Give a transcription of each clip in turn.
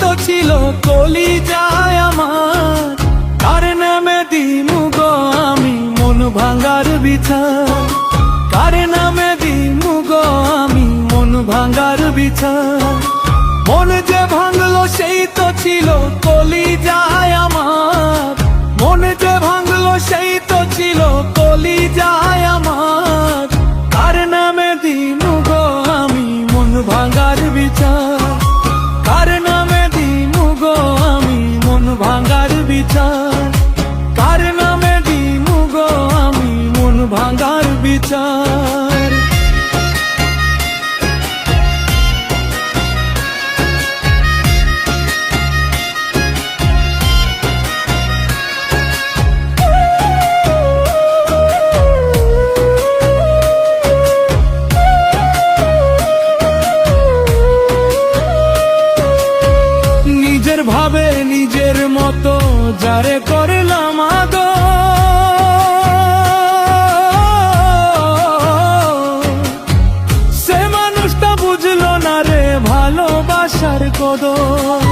তো ছিল কলিজায় আমার, কার নামে দিমু গো আমি মন ভাঙার বিছানা, কার নামে দিমু গো আমি মন ভাঙার বিছানা। মন যে ভাঙলো সেই তো ছিল কলিজায় আমার, মন যে ভাঙলো সেই তো ছিল কলিজায় আমার, কার নামে দিমু গো আমি মন ভাঙার বিছানা, কার নামে দিমু গো আমি মন ভাঙার বিছানা, কার নামে দিমু গো আমি মন ভাঙার বিচার। নিজের ভাবে নিজের মতো যারে করলাম আদর, সে মানুষটা বুঝলো না রে ভালোবাসার কদর।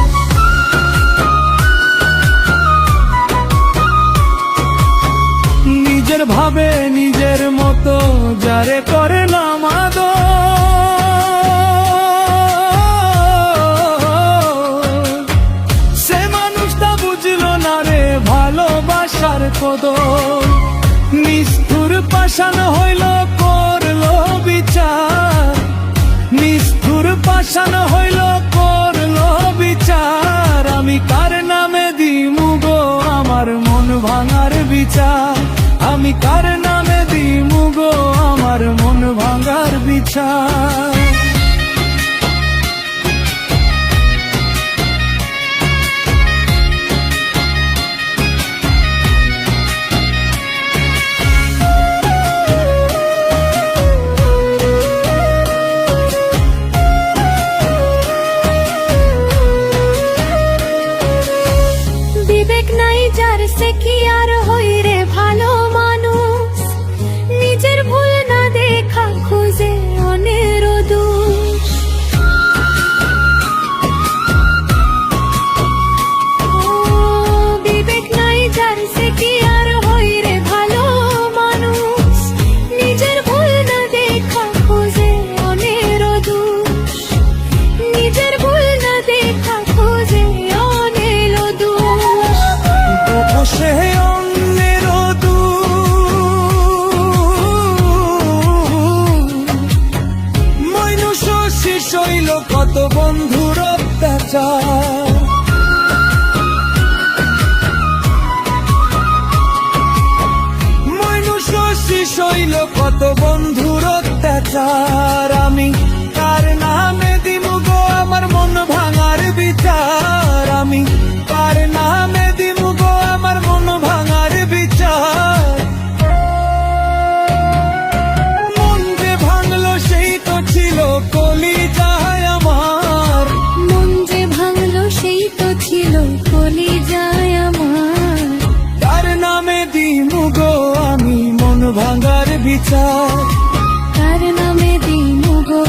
নিজের ভাবে নিজের মতো যারে করলাম আদর, ভালোবাসার কদর। নিষ্ঠুর পাষাণ হইল করলো বিচার, নিষ্ঠুর পাষাণ হইল করলো বিচার। আমি কার নামে দিমু গো আমার মন ভাঙার বিচার, আমি কার নামে দিমু গো আমার মন ভাঙার বিচার। বিবেক নাই যার সে কি আর হই রে ভালো মানুষ, নিজের ভুল না দেখা খুঁজে অন্যের দোষ। বিবেক নাই যার সে কি আর হই রে ভালো মানুষ, নিজের ভুল না দেখা খুঁজে অন্যের দোষ, নিজের ভুল না দেখা খুঁজে অন্যের দোষ। সে অন্যের মনুষ্য শিশ হইল কত বন্ধুর অত্যাচার, মনুষ্য শিশ হইল কত বন্ধুর অত্যাচার। আমি কার নামে দিমু গো আমার মন ভাঙার বিচার, আমি কার নামে দিমু গো আমার মন ভাঙার বিচার। মন যে ভাঙলো সেই তো ছিল কলিজায় আমার, মন যে ভাঙলো সেই তো ছিল কলিজায় আমার, কার নামে দিমু গো আমি মন ভাঙার বিচার, কার নামে দিমু গো